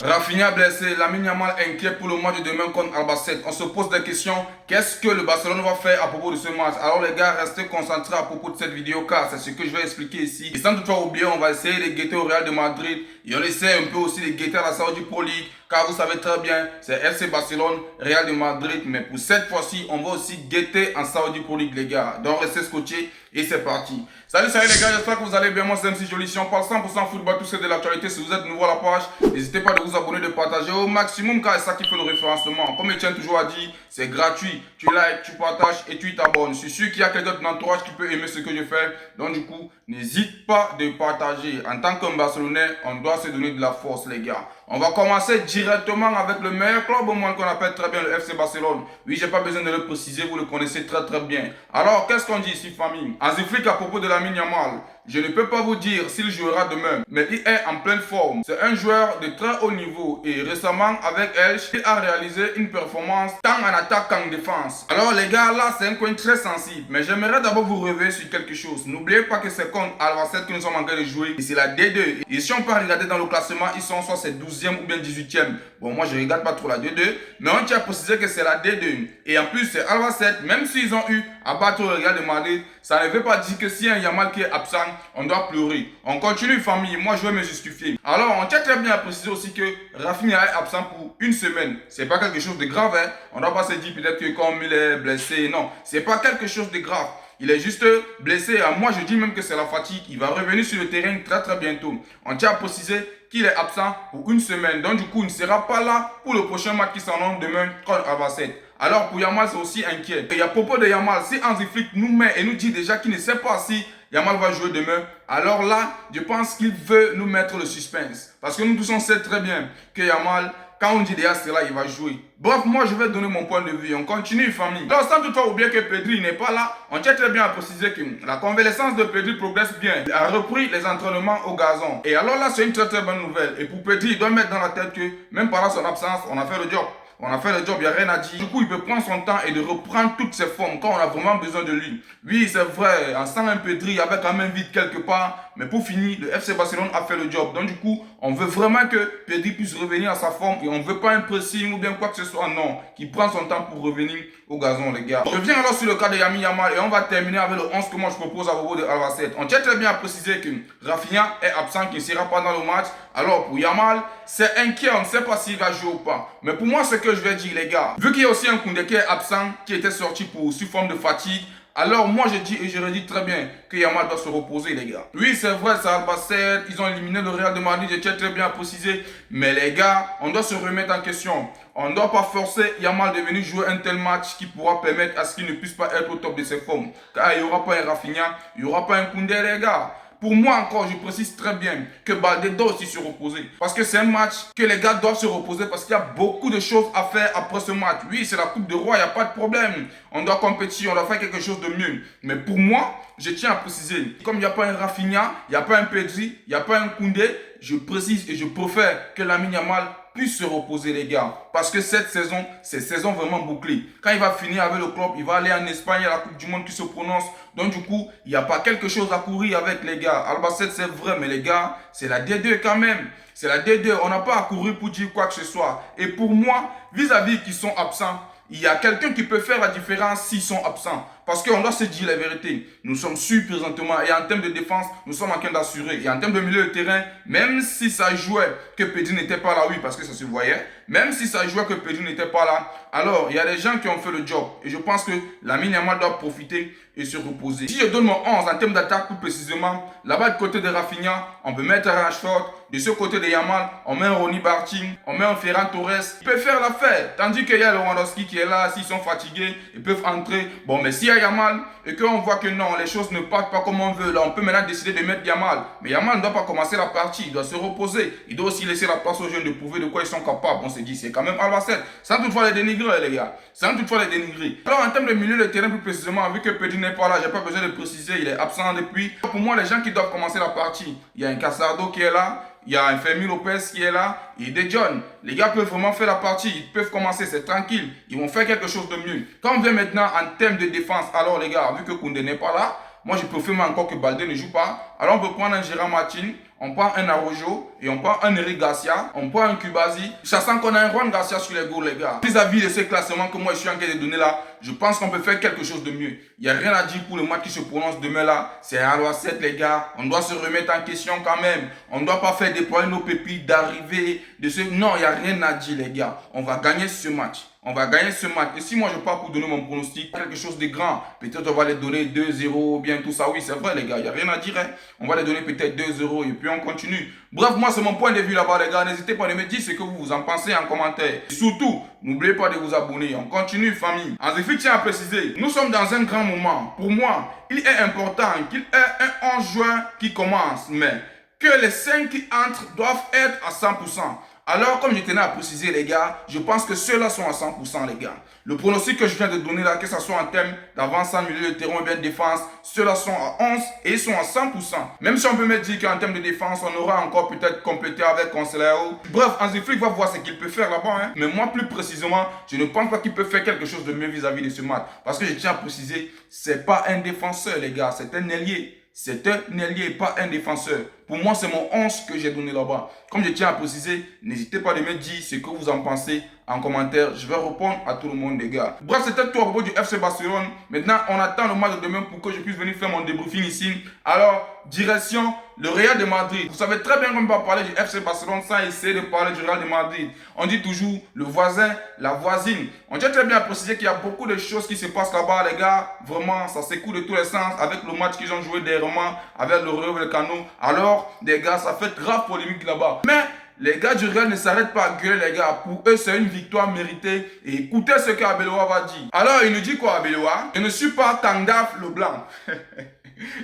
Rafinha blessé, Lamine Yamal inquiet pour le match de demain contre Albacete. On se pose des questions. Qu'est-ce que le Barcelone va faire à propos de ce match? Alors les gars, restez concentrés à propos de cette vidéo car c'est ce que je vais expliquer ici. Et sans toutefois oublier, on va essayer de guetter au Real de Madrid. Et on essaie un peu aussi de guetter à la Saudi Pro League. Car vous savez très bien, c'est FC Barcelone, Real de Madrid. Mais pour cette fois-ci, on va aussi guetter en Saudi Pro League les gars. Donc restez scotchés et c'est parti. Salut les gars, j'espère que vous allez bien. Moi c'est MC Joli. Si on parle 100% football, tout ce de l'actualité. Si vous êtes nouveau à la page, n'hésitez pas de vous abonner, de partager au maximum car c'est ça qui fait le référencement. Comme Etienne toujours a dit, c'est gratuit. Tu likes, tu partages et tu t'abonnes. Je suis sûr qu'il y a quelqu'un de ton entourage qui peut aimer ce que je fais. Donc du coup, n'hésite pas de partager. En tant qu'un Barcelonais, on doit se donner de la force les gars. On va commencer directement avec le meilleur club au monde qu'on appelle très bien le FC Barcelone. Oui, j'ai pas besoin de le préciser, vous le connaissez très bien. Alors, qu'est-ce qu'on dit ici, famille? Hansi Flick à propos de Lamine Yamal. Je ne peux pas vous dire s'il jouera demain, mais il est en pleine forme. C'est un joueur de très haut niveau et récemment avec Elche, il a réalisé une performance tant en attaque qu'en défense. Alors les gars, là c'est un coin très sensible, mais j'aimerais d'abord vous réveiller sur quelque chose. N'oubliez pas que c'est contre Albacete que nous sommes en train de jouer et c'est la D2. Et si on peut regarder dans le classement, ils sont soit c'est 12e ou bien 18e. Bon, moi je regarde pas trop la D2, mais on tient à préciser que c'est la D2. Et en plus c'est Albacete, même s'ils ont eu à battre le Real de Madrid, ça ne veut pas dire que si un Yamal qui est absent, on doit pleurer. On continue famille, moi je vais me justifier. Alors on tient très bien à préciser aussi que Rafinha est absent pour une semaine. C'est pas quelque chose de grave, hein. On ne doit pas se dire peut-être que comme il est blessé, non. C'est pas quelque chose de grave. Il est juste blessé. Moi je dis même que c'est la fatigue. Il va revenir sur le terrain très bientôt. On tient à préciser qu'il est absent pour une semaine. Donc du coup il ne sera pas là pour le prochain match qui s'annonce demain contre Albacete. Alors pour Yamal c'est aussi inquiet. Et à propos de Yamal, si Hansi Flick nous met et nous dit déjà qu'il ne sait pas si Yamal va jouer demain, alors là, je pense qu'il veut nous mettre le suspense. Parce que nous tous on sait très bien que Yamal, quand on dit déjà cela, il va jouer. Bref, moi je vais donner mon point de vue. On continue famille. Alors sans toutefois oublier que Pedri n'est pas là, on tient très bien à préciser que la convalescence de Pedri progresse bien. Il a repris les entraînements au gazon. Et alors là, c'est une très bonne nouvelle. Et pour Pedri, il doit mettre dans la tête que même pendant son absence, on a fait le job. On a fait le job, il n'y a rien à dire. Du coup, il peut prendre son temps et de reprendre toutes ses formes quand on a vraiment besoin de lui. Oui, c'est vrai, en sans un Pedri, il y avait quand même vite quelque part. Mais pour finir, le FC Barcelone a fait le job. Donc du coup, on veut vraiment que Pedri puisse revenir à sa forme. Et on ne veut pas un pressing ou bien quoi que ce soit. Non, qu'il prenne son temps pour revenir au gazon, les gars. Je reviens alors sur le cas de Lamine Yamal et on va terminer avec le 11 que moi je propose à propos de Albacete. On tient très bien à préciser que Rafinha est absent, qu'il ne sera pas dans le match. Alors pour Yamal, c'est inquiet, on ne sait pas s'il va jouer ou pas. Mais pour moi, ce que je vais dire, les gars, vu qu'il y a aussi un Koundé qui est absent, qui était sorti sous forme de fatigue, alors moi je dis et je redis très bien que Yamal doit se reposer les gars. Oui c'est vrai, c'est Albacete, ils ont éliminé le Real de Madrid, je tiens très bien à préciser. Mais les gars, on doit se remettre en question. On ne doit pas forcer Yamal de venir jouer un tel match qui pourra permettre à ce qu'il ne puisse pas être au top de ses formes. Car il n'y aura pas un Rafinha, il n'y aura pas un Koundé les gars. Pour moi encore, je précise très bien que Baldé doit aussi se reposer. Parce que c'est un match que les gars doivent se reposer parce qu'il y a beaucoup de choses à faire après ce match. Oui, c'est la Coupe de Roi, il n'y a pas de problème. On doit compétir, on doit faire quelque chose de mieux. Mais pour moi, je tiens à préciser, comme il n'y a pas un Rafinha, il n'y a pas un Pedri, il n'y a pas un Koundé, je précise et je préfère que Lamine Yamal puisse se reposer les gars. Parce que cette saison, c'est saison vraiment bouclée. Quand il va finir avec le club, il va aller en Espagne à la Coupe du Monde qui se prononce. Donc du coup, il n'y a pas quelque chose à courir avec les gars. Albacete c'est vrai, mais les gars, c'est la D2 quand même. C'est la D2, on n'a pas à courir pour dire quoi que ce soit. Et pour moi, vis-à-vis qui sont absents, il y a quelqu'un qui peut faire la différence s'ils sont absents. Parce qu'on doit se dire la vérité. Nous sommes sûrs présentement. Et en termes de défense, nous sommes en train d'assurer. Et en termes de milieu de terrain, même si ça jouait que Pedri n'était pas là, oui, parce que ça se voyait. Même si ça jouait que Pedri n'était pas là, alors il y a des gens qui ont fait le job. Et je pense que Lamine Yamal doit profiter et se reposer. Si je donne mon 11 en termes d'attaque plus précisément, là-bas du côté de Rafinha, on peut mettre Rashford. De ce côté de Yamal, on met un Ronny Bartim, on met un Ferran Torres. Ils peuvent faire l'affaire. Tandis qu'il y a Lewandowski qui est là, s'ils sont fatigués, ils peuvent entrer. Bon, mais s'il y a Yamal et qu'on voit que non, les choses ne partent pas comme on veut, là, on peut maintenant décider de mettre Yamal. Mais Yamal ne doit pas commencer la partie, il doit se reposer. Il doit aussi laisser la place aux jeunes de prouver de quoi ils sont capables. On s'est dit, c'est quand même Albacete. Sans toutefois les dénigrer, les gars. Sans toutefois les dénigrer. Alors, en termes de milieu de terrain, plus précisément, vu que Pedri n'est pas là, j'ai pas besoin de préciser, il est absent depuis. Pour moi, les gens qui doivent commencer la partie, il y a un Casardo qui est là. Il y a un Fermin Lopez qui est là et des John. Les gars peuvent vraiment faire la partie. Ils peuvent commencer, c'est tranquille. Ils vont faire quelque chose de mieux. Quand on vient maintenant en termes de défense, alors les gars, vu que Koundé n'est pas là, moi je préfère encore que Baldé ne joue pas. Alors on peut prendre un Gérard Martin, on prend un Araujo et on prend un Eric Garcia, on prend un Kubasi, sachant qu'on a un Juan Garcia sur les goals, les gars. Vis-à-vis de ces classements que moi je suis en train de donner là, je pense qu'on peut faire quelque chose de mieux. Il n'y a rien à dire pour le match qui se prononce demain là. C'est Albacete, les gars. On doit se remettre en question quand même. On ne doit pas faire déployer nos pépites d'arrivée. Non, il n'y a rien à dire, les gars. On va gagner ce match. On va gagner ce match. Et si moi je pars pour donner mon pronostic, quelque chose de grand, peut-être on va les donner 2-0, bien tout ça. Oui, c'est vrai, les gars, il n'y a rien à dire. Hein. On va les donner peut-être 2-0 et puis on continue. Bref, moi, c'est mon point de vue là-bas, les gars. N'hésitez pas à me dire ce que vous en pensez en commentaire. Et surtout, n'oubliez pas de vous abonner. On continue, famille. Hansi tient à préciser, nous sommes dans un grand moment. Pour moi, il est important qu'il y ait un 11 juin qui commence, mais que les 5 qui entrent doivent être à 100%. Alors, comme je tenais à préciser, les gars, je pense que ceux-là sont à 100%, les gars. Le pronostic que je viens de donner là, que ce soit en termes d'avance-centre, milieu de terrain ou bien de défense, ceux-là sont à 11 et ils sont à 100%. Même si on peut me dire qu'en termes de défense, on aura encore peut-être complété avec Conselao. Bref, Hansi Flick va voir ce qu'il peut faire là-bas. Hein. Mais moi, plus précisément, je ne pense pas qu'il peut faire quelque chose de mieux vis-à-vis de ce match. Parce que je tiens à préciser, c'est pas un défenseur, les gars, c'est un ailier. C'est un ailier, pas un défenseur. Pour moi, c'est mon 11 que j'ai donné là-bas. Comme je tiens à préciser, n'hésitez pas à me dire ce que vous en pensez en commentaire. Je vais répondre à tout le monde, les gars. Bref, c'était tout à propos du FC Barcelone. Maintenant, on attend le match de demain pour que je puisse venir faire mon débriefing ici. Alors, direction le Real de Madrid. Vous savez très bien qu'on ne peut pas parler du FC Barcelone sans essayer de parler du Real de Madrid. On dit toujours le voisin, la voisine. On tient très bien à préciser qu'il y a beaucoup de choses qui se passent là-bas, les gars. Vraiment, ça s'écoule de tous les sens avec le match qu'ils ont joué dernièrement avec le Rayo Vallecano. Alors, les gars, ça fait grave polémique là-bas. Mais les gars du Real ne s'arrêtent pas à gueuler, les gars. Pour eux, c'est une victoire méritée. Et écoutez ce qu'Abeloa va dire. Alors, il nous dit quoi, Abeloa? Je ne suis pas Tandaf le blanc.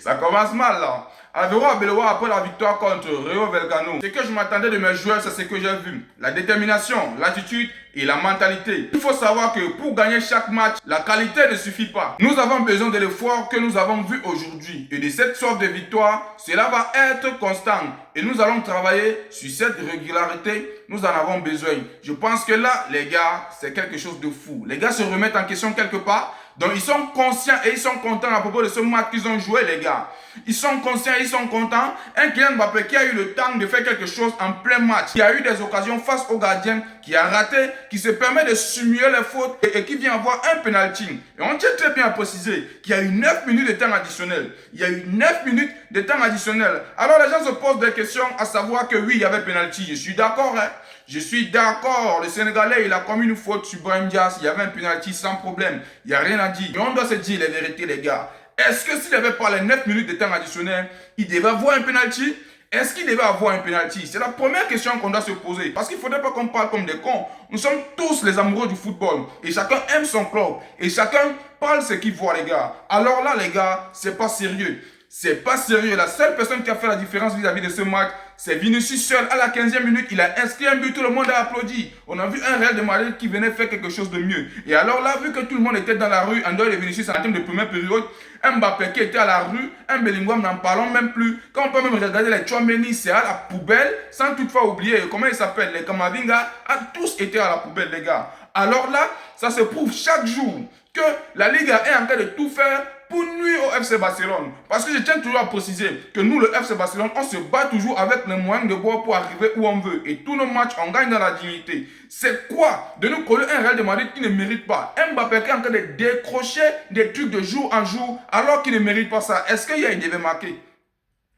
Ça commence mal, là. Abeloa, après la victoire contre Rayo Vallecano, ce que je m'attendais de mes joueurs, c'est ce que j'ai vu. La détermination, l'attitude et la mentalité. Il faut savoir que pour gagner chaque match, la qualité ne suffit pas. Nous avons besoin de l'effort que nous avons vu aujourd'hui. Et de cette sorte de victoire, cela va être constant. Et nous allons travailler sur cette régularité. Nous en avons besoin. Je pense que là, les gars, c'est quelque chose de fou. Les gars se remettent en question quelque part. Donc, ils sont conscients et ils sont contents à propos de ce match qu'ils ont joué, les gars. Ils sont conscients et ils sont contents. Un Kylian Mbappé qui a eu le temps de faire quelque chose en plein match, qui a eu des occasions face au gardien, qui a raté, qui se permet de simuler les fautes et qui vient avoir un penalty. Et on tient très bien à préciser qu'il y a eu 9 minutes de temps additionnel. Il y a eu 9 minutes de temps additionnel. Alors, les gens se posent des questions à savoir que oui, il y avait penalty. Je suis d'accord, hein. Je suis d'accord, le Sénégalais, il a commis une faute sur Brahim Diaz, il y avait un penalty sans problème, il n'y a rien à dire. Mais on doit se dire les vérités, les gars. Est-ce que s'il n'avait pas les 9 minutes de temps additionnel, il devait avoir un penalty? Est-ce qu'il devait avoir un penalty? C'est la première question qu'on doit se poser. Parce qu'il ne faudrait pas qu'on parle comme des cons. Nous sommes tous les amoureux du football. Et chacun aime son club. Et chacun parle ce qu'il voit, les gars. Alors là, les gars, c'est pas sérieux. C'est pas sérieux. La seule personne qui a fait la différence vis-à-vis de ce match, c'est Vinicius seul. À la 15e minute, il a inscrit un but, tout le monde a applaudi. On a vu un Real de Madrid qui venait faire quelque chose de mieux. Et alors là, vu que tout le monde était dans la rue, en dehors de Vinicius en termes de première période, un Mbappé qui était à la rue, un Bellingham, n'en parlons même plus. Quand on peut même regarder les Tchouaméni, c'est à la poubelle, sans toutefois oublier, comment ils s'appellent, les Kamavinga, tous étaient à la poubelle, les gars. Alors là, ça se prouve chaque jour que la Liga est en train de tout faire pour nuire au FC Barcelone. Parce que je tiens toujours à préciser que nous, le FC Barcelone, on se bat toujours avec les moyens de bord pour arriver où on veut. Et tous nos matchs, on gagne dans la dignité. C'est quoi de nous coller un Real de Madrid qui ne mérite pas? Un Mbappé qui est en train de décrocher des trucs de jour en jour alors qu'il ne mérite pas ça. Est-ce qu'il devait marquer?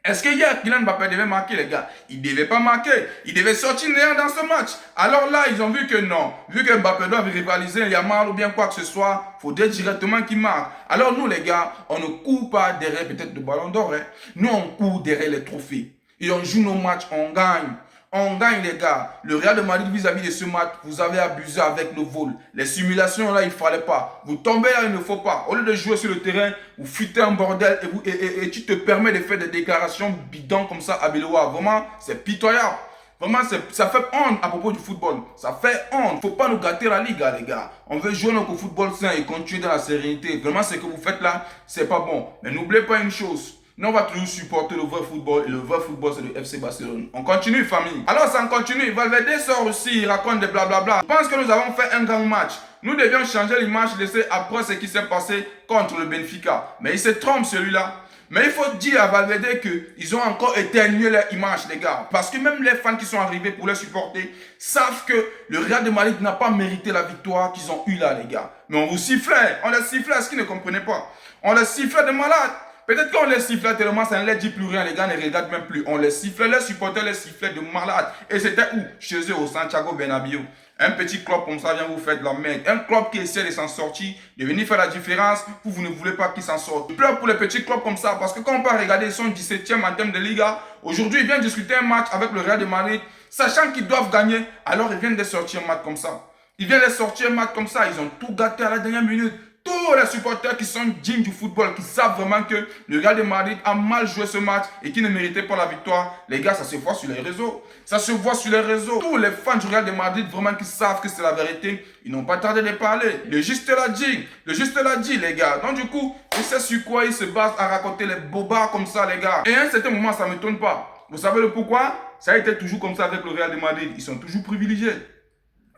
Est-ce que hier, Kylian Mbappé devait marquer, les gars? Il ne devait pas marquer. Il devait sortir néant dans ce match. Alors là, ils ont vu que non. Vu que Mbappé doit rivaliser Yamal ou bien quoi que ce soit, il faudrait directement qu'il marque. Alors nous, les gars, on ne court pas derrière peut-être le ballon d'or. Hein. Nous, on court derrière les trophées. Et on joue nos matchs, on gagne. On gagne, les gars. Le Real de Madrid vis-à-vis de ce match, vous avez abusé avec le vol. Les simulations, là, il ne fallait pas. Vous tombez là, il ne faut pas. Au lieu de jouer sur le terrain, vous foutez un bordel et tu te permets de faire des déclarations bidons comme ça à Abeloa. Vraiment, c'est pitoyable. Vraiment, ça fait honte à propos du football. Ça fait honte. Il ne faut pas nous gâter la Liga, les gars. On veut jouer notre football sain et continuer dans la sérénité. Vraiment, ce que vous faites là, c'est pas bon. Mais n'oubliez pas une chose. Nous, on va toujours supporter le vrai football. Et le vrai football, c'est le FC Barcelone. On continue, famille. Alors, ça continue. Valverde sort aussi, il raconte des blablabla. Je pense que nous avons fait un grand match. Nous devions changer l'image laissée après ce qui s'est passé contre le Benfica. Mais il se trompe, celui-là. Mais il faut dire à Valverde qu'ils ont encore éternué leur image, les gars. Parce que même les fans qui sont arrivés pour les supporter savent que le Real de Madrid n'a pas mérité la victoire qu'ils ont eue là, les gars. Mais on vous sifflait, on les sifflait à ce qu'ils ne comprenaient pas. On les sifflait de malade. Peut-être qu'on les sifflait tellement, ça ne les dit plus rien, les gars ne regardent même plus. On les sifflait, les supporters les sifflaient de malade. Et c'était où? Chez eux, au Santiago Bernabéu. Un petit club comme ça vient vous faire de la merde. Un club qui essaie de s'en sortir, de venir faire la différence, vous ne voulez pas qu'il s'en sorte. Je pleure pour les petits clubs comme ça, parce que quand on peut regarder, ils sont 17e en termes de Liga. Aujourd'hui, ils viennent discuter un match avec le Real de Madrid, sachant qu'ils doivent gagner. Alors, ils viennent de sortir un match comme ça. Ils viennent de sortir un match comme ça. Ils ont tout gâté à la dernière minute. Tous les supporters qui sont dignes du football, qui savent vraiment que le Real de Madrid a mal joué ce match et qui ne méritait pas la victoire, les gars, ça se voit sur les réseaux. Ça se voit sur les réseaux. Tous les fans du Real de Madrid, vraiment, qui savent que c'est la vérité, ils n'ont pas tardé de parler. Le juste l'a dit. Le juste l'a dit, les gars. Donc, du coup, il sait sur quoi il se base à raconter les bobards comme ça, les gars. Et à un certain moment, ça ne m'étonne pas. Vous savez le pourquoi? Ça a été toujours comme ça avec le Real de Madrid. Ils sont toujours privilégiés.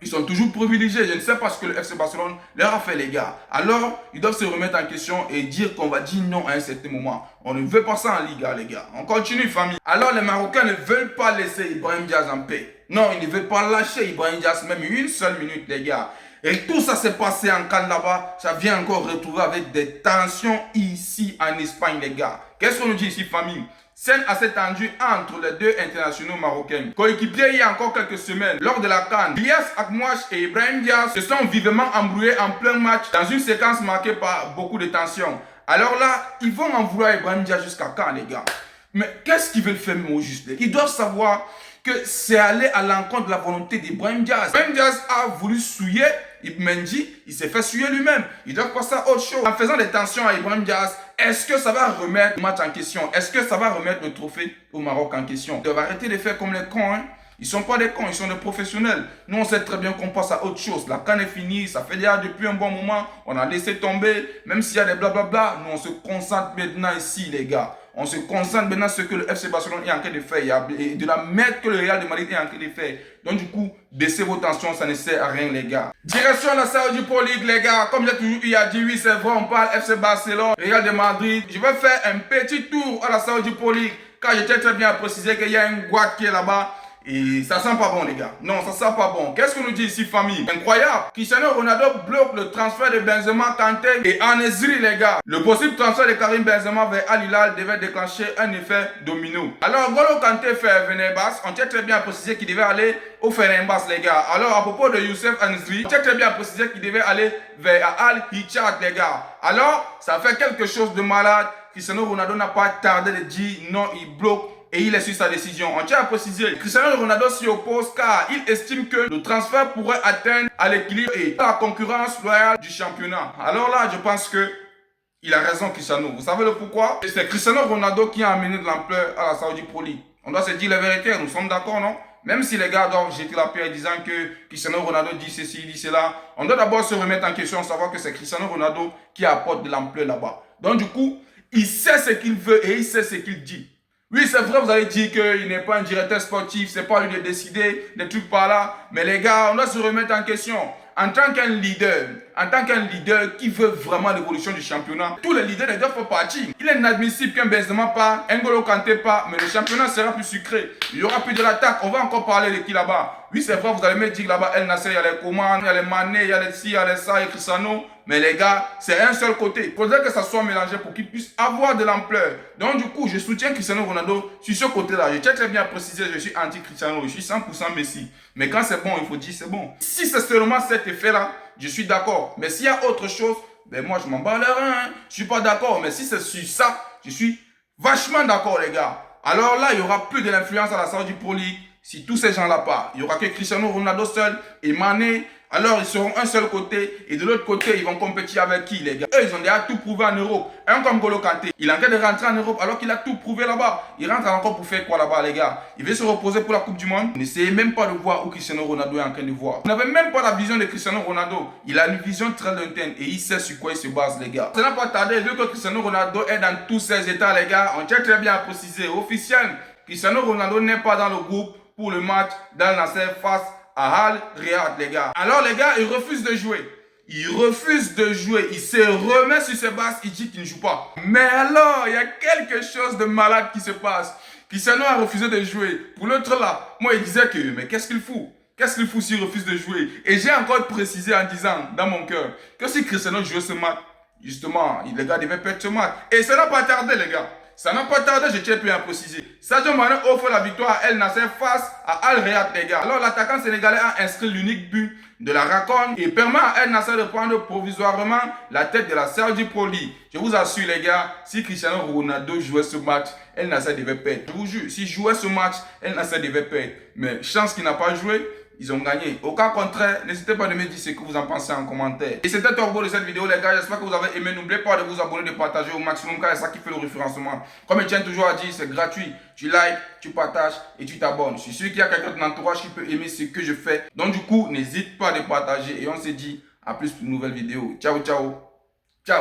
Ils sont toujours privilégiés. Je ne sais pas ce que le FC Barcelone leur a fait, les gars. Alors, ils doivent se remettre en question et dire qu'on va dire non à un certain moment. On ne veut pas ça en Liga, les gars. On continue, famille. Alors, les Marocains ne veulent pas laisser Ibrahim Diaz en paix. Non, ils ne veulent pas lâcher Ibrahim Diaz même une seule minute, les gars. Et tout ça s'est passé en Cannes là-bas. Ça vient encore retrouver avec des tensions ici en Espagne, les gars. Qu'est-ce qu'on nous dit ici, famille? Scène assez tendue entre les deux internationaux marocains. Coéquipiers il y a encore quelques semaines, lors de la CAN, Ilyas Akmouach et Ibrahim Diaz se sont vivement embrouillés en plein match dans une séquence marquée par beaucoup de tensions. Alors là, ils vont en vouloir Ibrahim Diaz jusqu'à quand, les gars? Mais qu'est-ce qu'ils veulent faire au juste? Ils doivent savoir que c'est aller à l'encontre de la volonté d'Ibrahim Diaz. Ibrahim Diaz a voulu souiller Mendy, il s'est fait souiller lui-même. Il doit passer à autre chose. En faisant des tensions à Ibrahim Diaz, est-ce que ça va remettre le match en question? Est-ce que ça va remettre le trophée au Maroc en question? Ils doivent arrêter de faire comme les cons, hein. Ils ne sont pas des cons, ils sont des professionnels. Nous, on sait très bien qu'on passe à autre chose. La CAN est finie, ça fait déjà depuis un bon moment. On a laissé tomber, même s'il y a des blablabla. Nous, on se concentre maintenant ici, les gars. On se concentre maintenant sur ce que le FC Barcelone est en train de faire. Et de la merde que le Real de Madrid est en train de faire. Donc, du coup, baissez vos tensions, ça ne sert à rien, les gars. Direction la Saudi Pro League, les gars. Comme j'ai toujours eu à dire, oui, c'est vrai, on parle FC Barcelone, Real de Madrid. Je vais faire un petit tour à la Saudi Pro League. Car je tiens très bien à préciser qu'il y a un guac qui est là-bas. Et ça sent pas bon, les gars. Non, ça sent pas bon. Qu'est-ce qu'on nous dit ici, famille? Incroyable. Cristiano Ronaldo bloque le transfert de Benzema, Kanté et En-Nesyri, les gars. Le possible transfert de Karim Benzema vers Al Hilal devait déclencher un effet domino. Alors, Golo Kanté fait Fenerbahçe. On tient très bien à préciser qu'il devait aller au Fenerbahçe, les gars. Alors, à propos de Youssef En-Nesyri, on tient très bien à préciser qu'il devait aller vers Al Ittihad, les gars. Alors, ça fait quelque chose de malade. Cristiano Ronaldo n'a pas tardé de dire non, il bloque. Et il est sur sa décision. On tient à préciser, Cristiano Ronaldo s'y oppose car il estime que le transfert pourrait atteindre à l'équilibre et à la concurrence loyale du championnat. Alors là, je pense que il a raison, Cristiano. Vous savez le pourquoi? C'est Cristiano Ronaldo qui a amené de l'ampleur à la Saudi Pro League. On doit se dire la vérité, nous sommes d'accord, non? Même si les gars doivent jeter la pierre en disant que Cristiano Ronaldo dit ceci, dit cela, on doit d'abord se remettre en question, savoir que c'est Cristiano Ronaldo qui apporte de l'ampleur là-bas. Donc du coup, il sait ce qu'il veut et il sait ce qu'il dit. Oui, c'est vrai, vous allez dire qu'il n'est pas un directeur sportif, c'est pas lui de décider des trucs par là. Mais les gars, on doit se remettre en question. En tant qu'un leader qui veut vraiment l'évolution du championnat, tous les leaders ne doivent pas partir. Il est inadmissible qu'un Benzema part, un N'Golo Kanté part, mais le championnat sera plus sucré. Il y aura plus de l'attaque. On va encore parler de qui là-bas. Oui, c'est vrai, vous allez me dire là-bas, El Nasser, il y a les Coman, il y a les Mané, il y a les Si, il y a les Ça, il y a Cristiano. Mais les gars, c'est un seul côté. Il faudrait que ça soit mélangé pour qu'il puisse avoir de l'ampleur. Donc du coup, je soutiens Cristiano Ronaldo sur ce côté-là. Je tiens très bien à préciser, je suis anti-Cristiano, je suis 100% Messi. Mais quand c'est bon, il faut dire c'est bon. Si c'est seulement cet effet-là, je suis d'accord. Mais s'il y a autre chose, ben moi je m'en bats les reins. Hein. Je suis pas d'accord. Mais si c'est sur ça, je suis vachement d'accord, les gars. Alors là, il n'y aura plus de l'influence à la Saudi Pro League. Si tous ces gens-là partent, il n'y aura que Cristiano Ronaldo seul et Mané. Alors, ils seront un seul côté et de l'autre côté, ils vont compétir avec qui, les gars? Eux, ils ont déjà tout prouvé en Europe. Un comme N'Golo Kanté, il est en train de rentrer en Europe alors qu'il a tout prouvé là-bas. Il rentre encore pour faire quoi là-bas, les gars? Il veut se reposer pour la Coupe du Monde. N'essayez même pas de voir où Cristiano Ronaldo est en train de voir. Vous n'avez même pas la vision de Cristiano Ronaldo. Il a une vision très lointaine et il sait sur quoi il se base, les gars. Ça n'a pas tardé, vu que Cristiano Ronaldo est dans tous ses états, les gars. On tient très bien à préciser. Officiel, Cristiano Ronaldo n'est pas dans le groupe pour le match d'Al Nassr face à Al Riyad, les gars. Alors les gars, ils refusent de jouer. Il refuse de jouer, il se remet sur ses bases, il dit qu'il ne joue pas. Mais alors, il y a quelque chose de malade qui se passe. Cristiano a refusé de jouer. Pour l'autre là, moi il disait que, mais qu'est-ce qu'il fout? Qu'est-ce qu'il fout s'il refuse de jouer? Et j'ai encore précisé en disant, dans mon cœur, que si Cristiano jouait ce match, justement, les gars devaient perdre ce match. Et ça n'a pas tardé, les gars. Ça n'a pas tardé, je tiens plus à préciser. Sadio Mané offre la victoire à El Nasser face à Al Riyad, les gars. Alors, l'attaquant sénégalais a inscrit l'unique but de la Racon et permet à El Nasser de prendre provisoirement la tête de la Saudi Pro League. Je vous assure, les gars, si Cristiano Ronaldo jouait ce match, El Nasser devait perdre. Je vous jure, s'il jouait ce match, El Nasser devait perdre. Mais chance qu'il n'a pas joué, ils ont gagné. Au cas contraire, n'hésitez pas à me dire ce que vous en pensez en commentaire. Et c'était tout pour de cette vidéo, les gars. J'espère que vous avez aimé. N'oubliez pas de vous abonner, de partager au maximum, car c'est ça qui fait le référencement. Comme je tiens toujours à dire, c'est gratuit. Tu likes, tu partages et tu t'abonnes. Je suis sûr qu'il y a quelqu'un de ton entourage qui peut aimer ce que je fais. Donc du coup, n'hésite pas à partager. Et on se dit à plus pour une nouvelle vidéo. Ciao, ciao. Ciao.